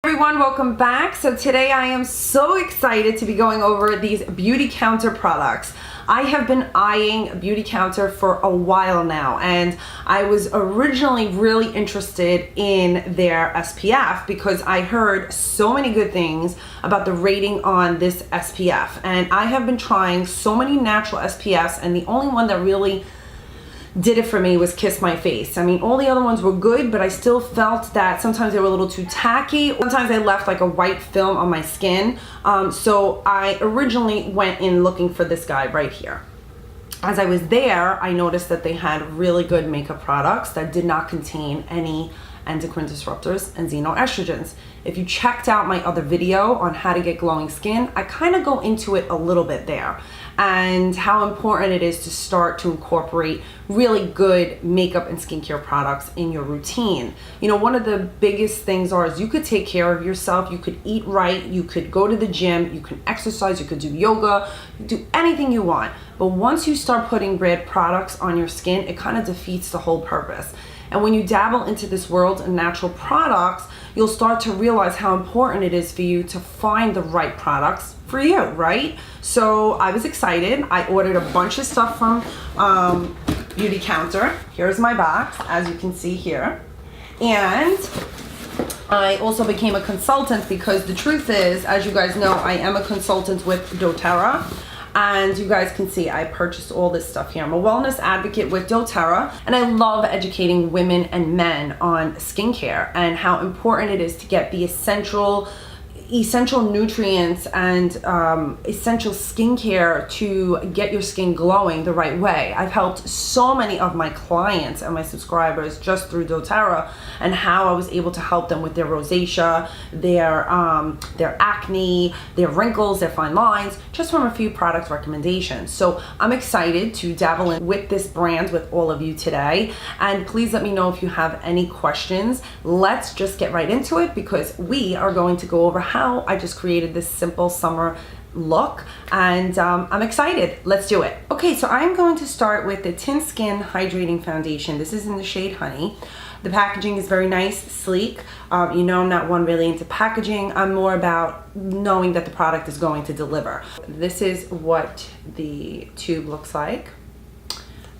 Everyone, welcome back. So today I am so excited to be going over these Beautycounter products. I have been eyeing Beautycounter for a while now, and I was originally really interested in their SPF because I heard so many good things about the rating on this SPF, and I have been trying so many natural SPFs, and the only one that really did it for me was Kiss My Face. I mean, all the other ones were good, but I still felt that sometimes they were a little too tacky. Sometimes they left like a white film on my skin. So I originally went in looking for this guy right here. As I was there, I noticed that they had really good makeup products that did not contain any endocrine disruptors and xenoestrogens. If you checked out my other video on how to get glowing skin, I kind of go into it a little bit there and how important it is to start to incorporate really good makeup and skincare products in your routine. You know, one of the biggest things is you could take care of yourself, you could eat right, you could go to the gym, you can exercise, you could do yoga, do anything you want. But once you start putting bad products on your skin, it kind of defeats the whole purpose. And when you dabble into this world of natural products, you'll start to realize how important it is for you to find the right products for you, right? So I was excited. I ordered a bunch of stuff from Beautycounter. Here's my box, as you can see here. And I also became a consultant because the truth is, as you guys know, I am a consultant with doterra. And you guys can see I purchased all this stuff here. I'm a wellness advocate with doterra, and I love educating women and men on skincare and how important it is to get the essential nutrients and essential skincare to get your skin glowing the right way. I've helped so many of my clients and my subscribers just through doterra and how I was able to help them with their rosacea, their acne, their wrinkles, their fine lines, just from a few product recommendations. So I'm excited to dabble in with this brand with all of you today, and please let me know if you have any questions. Let's just get right into it because we are going to go over how I just created this simple summer look, and I'm excited. Let's do it. Okay, so I'm going to start with the Tint Skin Hydrating Foundation. This is in the shade Honey. The packaging is very nice, sleek. You know, I'm not one really into packaging. I'm more about knowing that the product is going to deliver. This is what the tube looks like.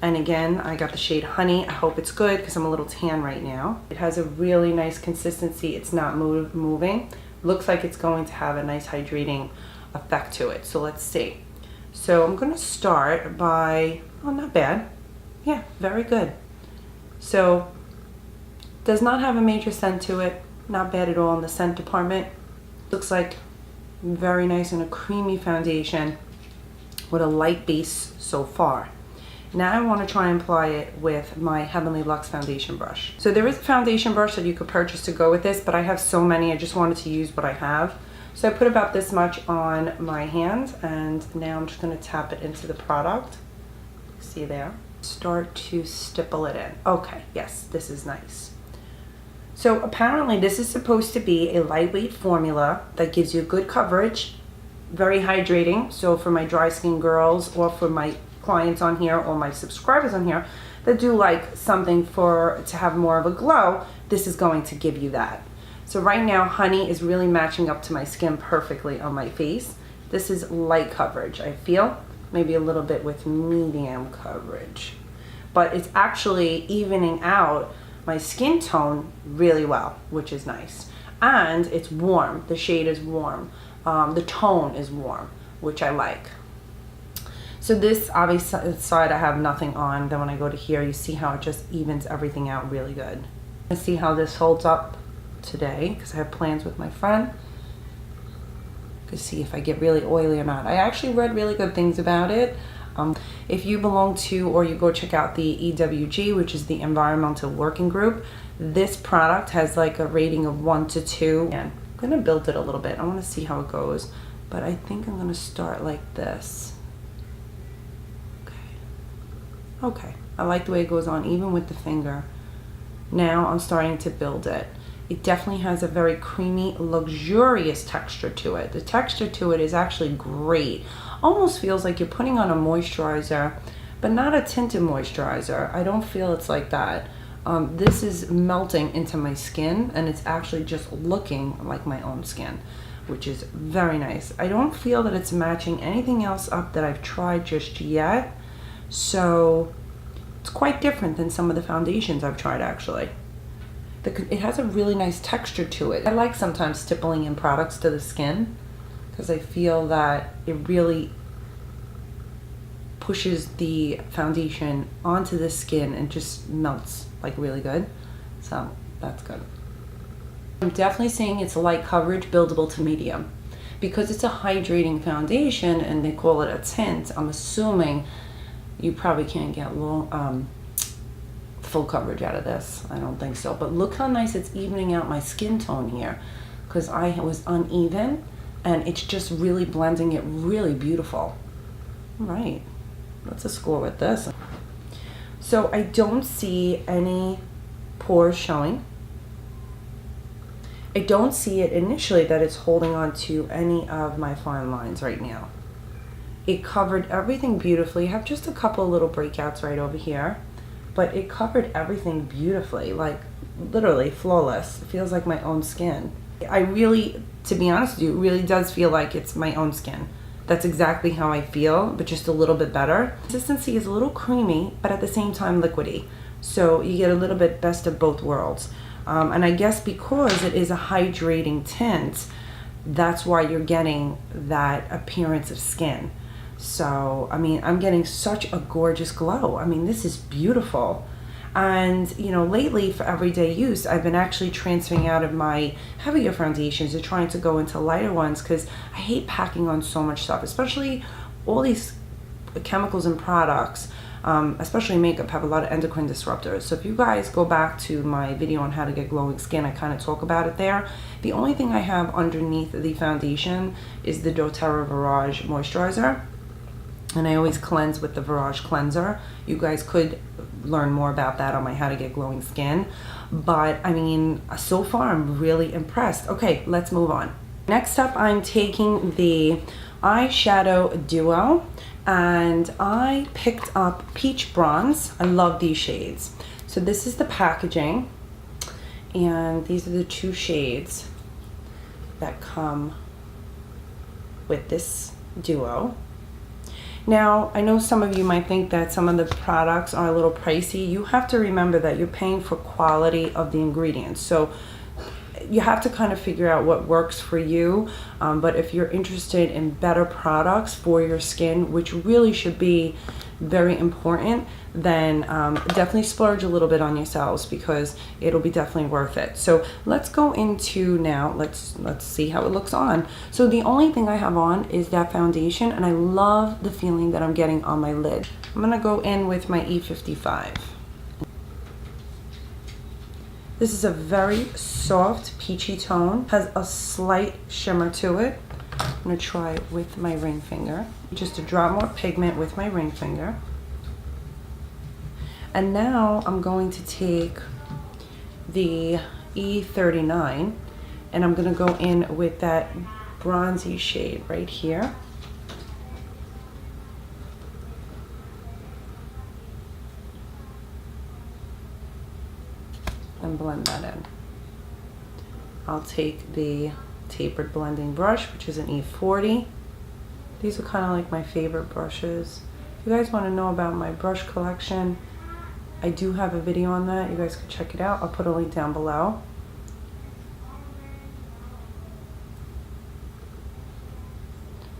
And again, I got the shade Honey. I hope it's good because I'm a little tan right now. It has a really nice consistency. It's not moving. Looks like it's going to have a nice hydrating effect to it. So let's see. So I'm going to start by, oh, not bad. Yeah, very good. So does not have a major scent to it. Not bad at all in the scent department. Looks like very nice and a creamy foundation with a light base so far. Now I want to try and apply it with my Heavenly Luxe foundation brush. So there is a foundation brush that you could purchase to go with this, but I have so many, I just wanted to use what I have. So I put about this much on my hand, and now I'm just going to tap it into the product. See there? Start to stipple it in. Okay, yes, this is nice. So apparently this is supposed to be a lightweight formula that gives you good coverage, very hydrating. So for my dry skin girls or for my clients on here or my subscribers on here that do like something to have more of a glow, this is going to give you that. So right now Honey is really matching up to my skin perfectly on my face. This is light coverage, I feel, maybe a little bit with medium coverage, but it's actually evening out my skin tone really well, which is nice. And it's warm, the shade is warm, the tone is warm, which I like. So this obvious side I have nothing on. Then when I go to here, you see how it just evens everything out really good. Let's see how this holds up today because I have plans with my friend to see if I get really oily or not. I actually read really good things about it. If you belong to or you go check out the EWG, which is the Environmental Working Group, this product has like a rating of 1 to 2. And I'm gonna build it a little bit. I wanna see how it goes, but I think I'm gonna start like this. Okay, I like the way it goes on even with the finger. Now I'm starting to build it. It definitely has a very creamy, luxurious texture to it. The texture to it is actually great. Almost feels like you're putting on a moisturizer, but not a tinted moisturizer. I don't feel it's like that. This is melting into my skin, and it's actually just looking like my own skin, which is very nice. I don't feel that it's matching anything else up that I've tried just yet, so it's quite different than some of the foundations I've tried actually. It has a really nice texture to it. I like sometimes stippling in products to the skin because I feel that it really pushes the foundation onto the skin and just melts like really good. So that's good. I'm definitely saying it's light coverage, buildable to medium. Because it's a hydrating foundation and they call it a tint, I'm assuming you probably can't get full coverage out of this. I don't think so. But look how nice it's evening out my skin tone here, because I was uneven and it's just really blending it really beautiful. All right, what's the score with this? So I don't see any pores showing. I don't see it initially that it's holding on to any of my fine lines right now. It covered everything beautifully. I have just a couple little breakouts right over here, but it covered everything beautifully, like literally flawless. It feels like my own skin. I really, to be honest with you, it really does feel like it's my own skin. That's exactly how I feel, but just a little bit better. Consistency is a little creamy, but at the same time liquidy. So you get a little bit best of both worlds. And I guess because it is a hydrating tint, that's why you're getting that appearance of skin. So, I mean, I'm getting such a gorgeous glow. I mean, this is beautiful. And, you know, lately for everyday use, I've been actually transferring out of my heavier foundations and trying to go into lighter ones because I hate packing on so much stuff, especially all these chemicals and products. Especially makeup, have a lot of endocrine disruptors. So if you guys go back to my video on how to get glowing skin, I kind of talk about it there. The only thing I have underneath the foundation is the doterra Verage Moisturizer. And I always cleanse with the Verage cleanser. You guys could learn more about that on my how to get glowing skin. But I mean, so far I'm really impressed. Okay, let's move on. Next up, I'm taking the Eyeshadow Duo. And I picked up Peach Bronze. I love these shades. So this is the packaging. And these are the two shades that come with this duo. Now, I know some of you might think that some of the products are a little pricey. You have to remember that you're paying for quality of the ingredients. So you have to kind of figure out what works for you, but if you're interested in better products for your skin, which really should be very important, then definitely splurge a little bit on yourselves because it'll be definitely worth it. So let's go into now, let's see how it looks on. So the only thing I have on is that foundation, and I love the feeling that I'm getting on my lid. I'm gonna go in with my E55. This is a very soft peachy tone, has a slight shimmer to it. I'm gonna try it with my ring finger. Just to drop more pigment with my ring finger. And now I'm going to take the E39 and I'm gonna go in with that bronzy shade right here. And blend that in. I'll take the tapered blending brush, which is an E40. These are kind of like my favorite brushes. If you guys want to know about my brush collection, I do have a video on that. You guys can check it out. I'll put a link down below.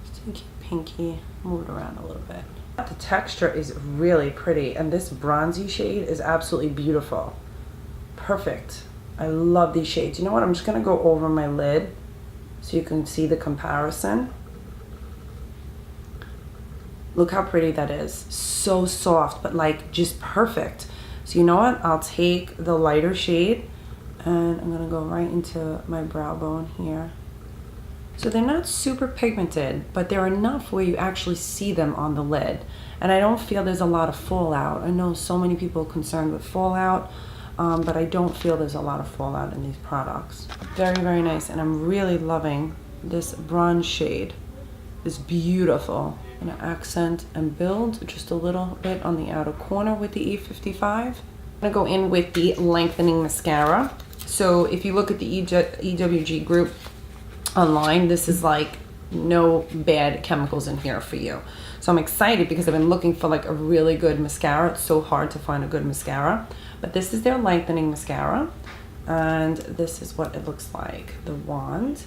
Just take your pinky, move it around a little bit. The texture is really pretty, and this bronzy shade is absolutely beautiful. Perfect. I love these shades. You know what? I'm just going to go over my lid so you can see the comparison. Look how pretty that is. So soft, but like just perfect. So you know what? I'll take the lighter shade and I'm going to go right into my brow bone here. So they're not super pigmented, but they're enough where you actually see them on the lid. And I don't feel there's a lot of fallout. I know so many people are concerned with fallout. But I don't feel there's a lot of fallout in these products. Very, very nice, and I'm really loving this bronze shade. It's beautiful. I'm gonna accent and build just a little bit on the outer corner with the E55. I'm gonna go in with the Lengthening Mascara. So if you look at the EWG group online, this is like no bad chemicals in here for you. So I'm excited because I've been looking for like a really good mascara. It's so hard to find a good mascara. But this is their Lengthening Mascara. And this is what it looks like, the wand.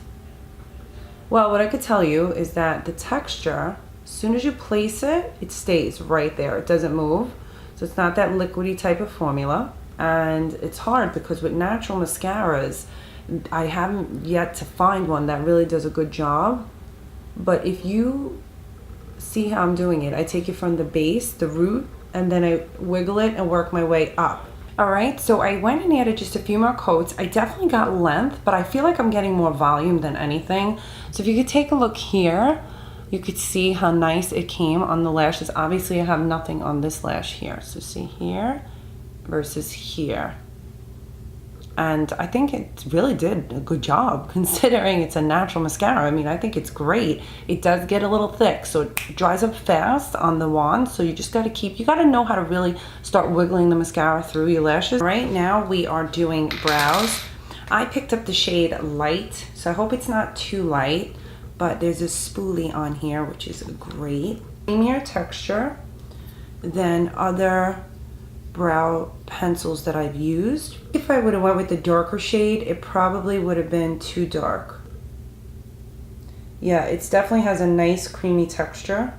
Well, what I could tell you is that the texture, as soon as you place it, it stays right there. It doesn't move. So it's not that liquidy type of formula. And it's hard because with natural mascaras, I haven't yet to find one that really does a good job. But if you see how I'm doing it, I take it from the base, the root, and then I wiggle it and work my way up. All right, so I went and added just a few more coats. I definitely got length, but I feel like I'm getting more volume than anything. So if you could take a look here, you could see how nice it came on the lashes. Obviously, I have nothing on this lash here. So see here versus here. And I think it really did a good job considering it's a natural mascara. I mean, I think it's great. It does get a little thick, so it dries up fast on the wand. So you just you gotta know how to really start wiggling the mascara through your lashes. Right now we are doing brows. I picked up the shade Light, so I hope it's not too light, but there's a spoolie on here, which is great. Creamier texture than other brow pencils that I've used. If I would have went with the darker shade, it probably would have been too dark. Yeah, it definitely has a nice creamy texture.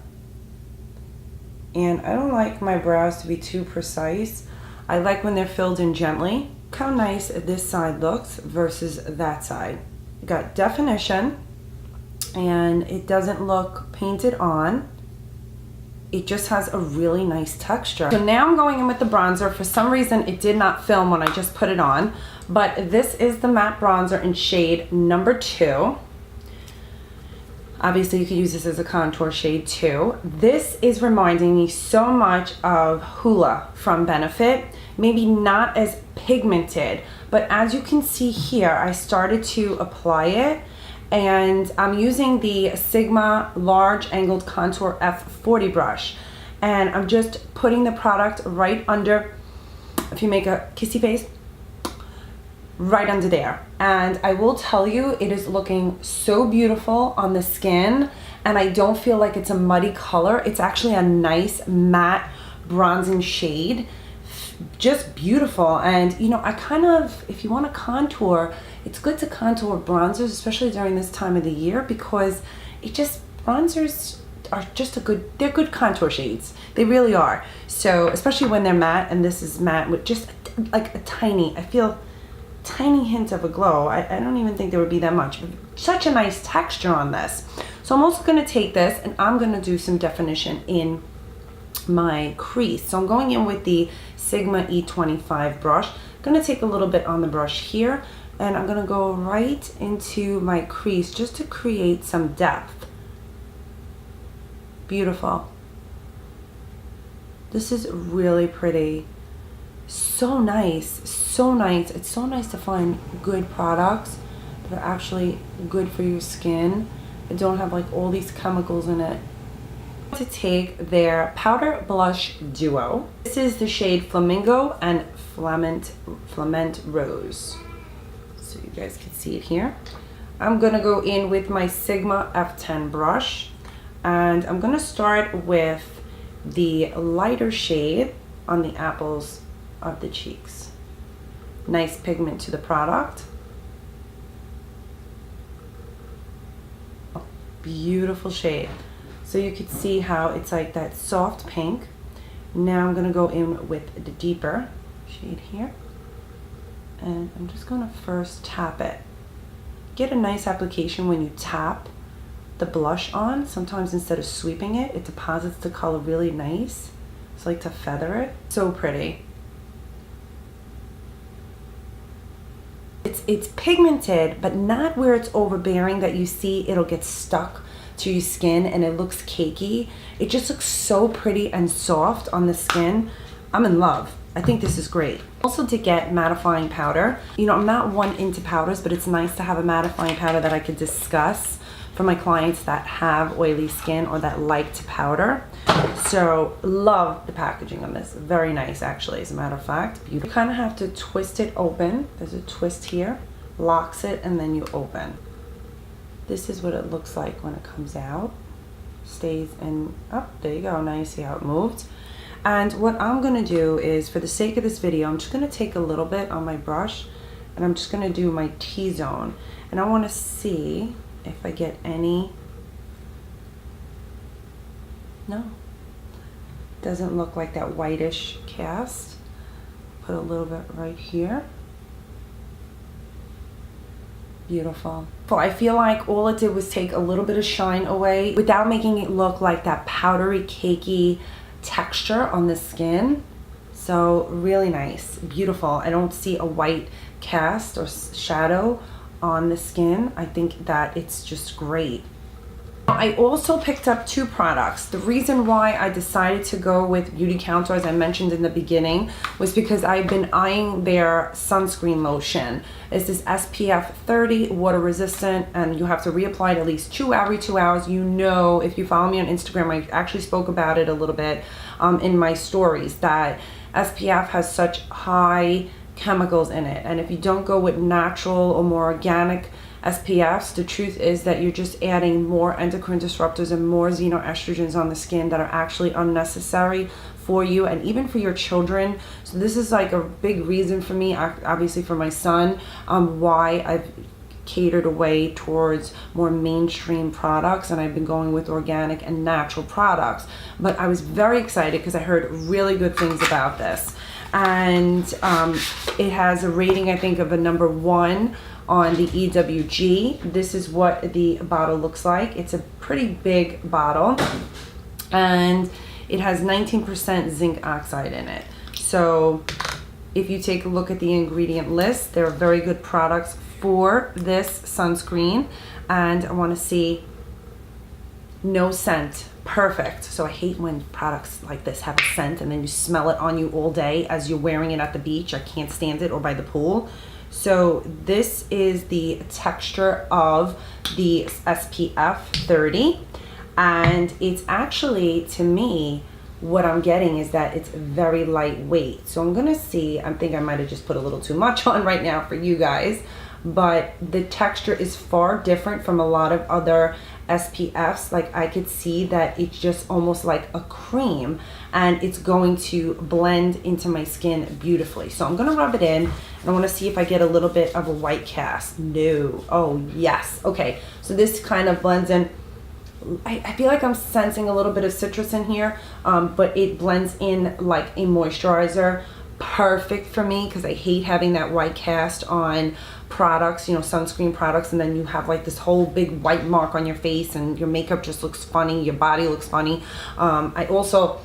And I don't like my brows to be too precise. I like when they're filled in gently. Look how nice this side looks versus that side. You got definition, and it doesn't look painted on. It just has a really nice texture. So now I'm going in with the bronzer. For some reason, it did not film when I just put it on, but this is the matte bronzer in shade number 2. Obviously, you could use this as a contour shade too. This is reminding me so much of Hoola from Benefit. Maybe not as pigmented, but as you can see here, I started to apply it. And I'm using the Sigma Large Angled Contour F40 brush. And I'm just putting the product right under, if you make a kissy face, right under there. And I will tell you, it is looking so beautiful on the skin. And I don't feel like it's a muddy color. It's actually a nice matte bronzing shade. Just beautiful. And you know, I kind of, if you want to contour, it's good to contour bronzers, especially during this time of the year, because bronzers are just they're good contour shades. They really are. So especially when they're matte, and this is matte with just like a tiny hint of a glow. I don't even think there would be that much. Such a nice texture on this. So I'm also going to take this and I'm going to do some definition in my crease. So I'm going in with the Sigma E25 brush. I'm going to take a little bit on the brush here, and I'm going to go right into my crease just to create some depth. Beautiful. This is really pretty. So nice, so nice. It's so nice to find good products that are actually good for your skin. That don't have like all these chemicals in it. To take their Powder Blush Duo. This is the shade Flamingo and Flamant Rose. So you guys can see it here. I'm gonna go in with my Sigma F10 brush, and I'm gonna start with the lighter shade on the apples of the cheeks. Nice pigment to the product. Oh, beautiful shade. So you could see how it's like that soft pink. Now I'm gonna go in with the deeper shade here. And I'm just gonna first tap it. Get a nice application when you tap the blush on. Sometimes instead of sweeping it, it deposits the color really nice. It's like to feather it. So pretty. It's pigmented, but not where it's overbearing that you see it'll get stuck to your skin and it looks cakey. It just looks so pretty and soft on the skin. I'm in love. I think this is great. Also, to get mattifying powder, you know, I'm not one into powders, but it's nice to have a mattifying powder that I could discuss for my clients that have oily skin or that like to powder. So love the packaging on this. Very nice, actually, as a matter of fact. You kind of have to twist it open. There's a twist here, locks it, and then you open. This is what it looks like when it comes out. Stays in, oh, there you go. Now you see how it moved. And what I'm gonna do is, for the sake of this video, I'm just gonna take a little bit on my brush and I'm just gonna do my T-zone. And I wanna see if I get any, no, doesn't look like that whitish cast. Put a little bit right here. Beautiful. So I feel like all it did was take a little bit of shine away without making it look like that powdery, cakey texture on the skin. So really nice, beautiful. I don't see a white cast or shadow on the skin. I think that it's just great. I also picked up 2 products. The reason why I decided to go with Beautycounter, as I mentioned in the beginning, was because I've been eyeing their sunscreen lotion. It's this SPF 30, water resistant, and you have to reapply it at least every 2 hours. You know, if you follow me on Instagram, I actually spoke about it a little bit in my stories, that SPF has such high chemicals in it. And if you don't go with natural or more organic SPFs, the truth is that you're just adding more endocrine disruptors and more xenoestrogens on the skin that are actually unnecessary for you and even for your children. So this is like a big reason for me, obviously for my son, why I've catered away towards more mainstream products, and I've been going with organic and natural products. But I was very excited because I heard really good things about this. And it has a rating, I think, of a number 1 on the EWG. This is what the bottle looks like. It's a pretty big bottle, and it has 19% zinc oxide in it. So if you take a look at the ingredient list, there are very good products for this sunscreen. And I want to see no scent. Perfect. So I hate when products like this have a scent and then you smell it on you all day as you're wearing it at the beach. I can't stand it, or by the pool. So this is the texture of the SPF 30, and it's actually, to me, what I'm getting is that it's very lightweight. So I'm gonna see, I think I might have just put a little too much on right now for you guys, but the texture is far different from a lot of other SPFs. Like, I could see that it's just almost like a cream, and it's going to blend into my skin beautifully. So I'm gonna rub it in, and I wanna see if I get a little bit of a white cast. No. Oh, yes. Okay, so this kind of blends in. I feel like I'm sensing a little bit of citrus in here, but it blends in like a moisturizer. Perfect for me, because I hate having that white cast on products, you know, sunscreen products, and then you have like this whole big white mark on your face and your makeup just looks funny, your body looks funny. I also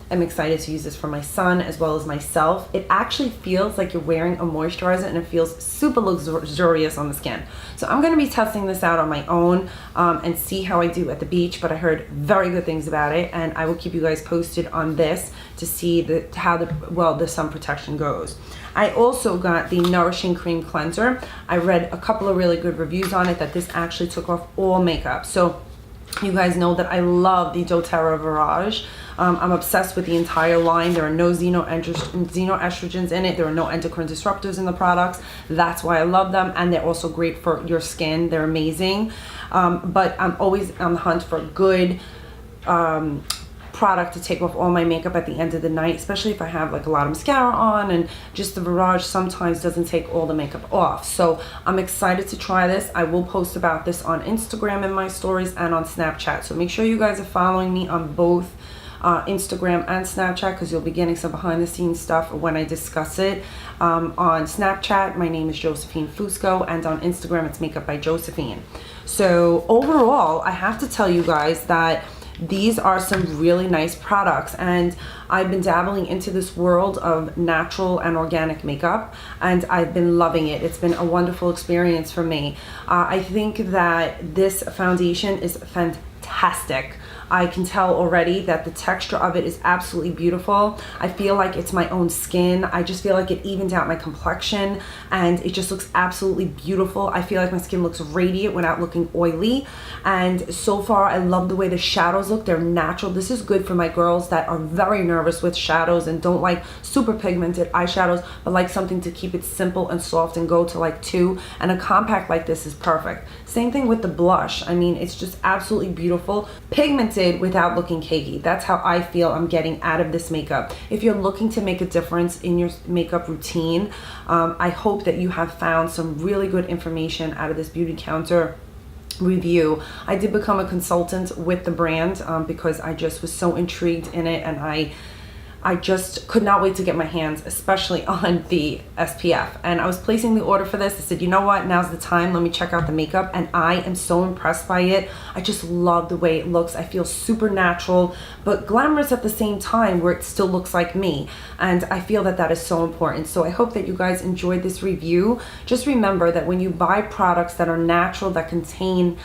am excited to use this for my son as well as myself. It actually feels like you're wearing a moisturizer, and it feels super luxurious on the skin. So I'm going to be testing this out on my own and see how I do at the beach, but I heard very good things about it, and I will keep you guys posted on this to see how the sun protection goes. I also got the Nourishing Cream Cleanser. I read a couple of really good reviews on it that this actually took off all makeup. So you guys know that I love the doTERRA Verage. I'm obsessed with the entire line. There are no xenoestrogens in it. There are no endocrine disruptors in the products. That's why I love them, and they're also great for your skin. They're amazing. But I'm always on the hunt for good product to take off all my makeup at the end of the night, especially if I have like a lot of mascara on, and just the Verage sometimes doesn't take all the makeup off. So I'm excited to try this. I will post about this on Instagram in my stories and on Snapchat. So make sure you guys are following me on both Instagram and Snapchat, because you'll be getting some behind the scenes stuff when I discuss it. On Snapchat, my name is Josephine Fusco, and on Instagram, it's Makeup by Josephine. So overall, I have to tell you guys that these are some really nice products, and I've been dabbling into this world of natural and organic makeup, and I've been loving it. It's been a wonderful experience for me. I think that this foundation is fantastic. I can tell already that the texture of it is absolutely beautiful. I feel like it's my own skin. I just feel like it evens out my complexion, and it just looks absolutely beautiful. I feel like my skin looks radiant without looking oily, And so far, I love the way the shadows look. They're natural. This is good for my girls that are very nervous with shadows and don't like super pigmented eyeshadows, but like something to keep it simple and soft and go to like 2. And a compact like this is perfect. Same thing with the blush. I mean, it's just absolutely beautiful. Pigmented without looking cakey. That's how I feel I'm getting out of this makeup. If you're looking to make a difference in your makeup routine, I hope that you have found some really good information out of this Beautycounter review. I did become a consultant with the brand because I just was so intrigued in it, and I just could not wait to get my hands, especially on the SPF. And I was placing the order for this. I said, you know what, now's the time. Let me check out the makeup. And I am so impressed by it. I just love the way it looks. I feel super natural, but glamorous at the same time, where it still looks like me. And I feel that that is so important. So I hope that you guys enjoyed this review. Just remember that when you buy products that are natural, that contain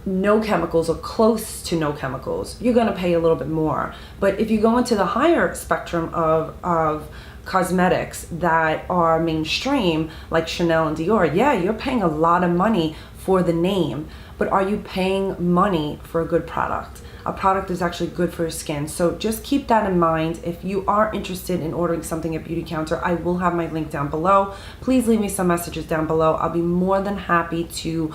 no chemicals or close to no chemicals, you're going to pay a little bit more. But if you go into the higher spectrum of cosmetics that are mainstream, like Chanel and Dior, yeah, you're paying a lot of money for the name, but are you paying money for a good product? A product is actually good for your skin. So just keep that in mind. If you are interested in ordering something at Beautycounter, I will have my link down below. Please leave me some messages down below. I'll be more than happy to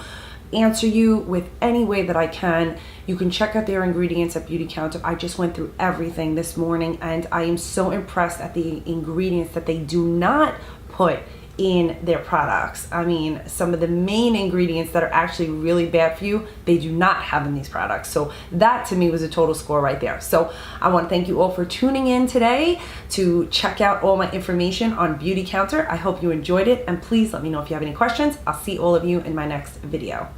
answer you with any way that I can. You can check out their ingredients at Beautycounter. I just went through everything this morning, and I am so impressed at the ingredients that they do not put in their products. I mean, some of the main ingredients that are actually really bad for you, they do not have in these products. So that to me was a total score right there. So I want to thank you all for tuning in today to check out all my information on Beautycounter. I hope you enjoyed it, and please let me know if you have any questions. I'll see all of you in my next video.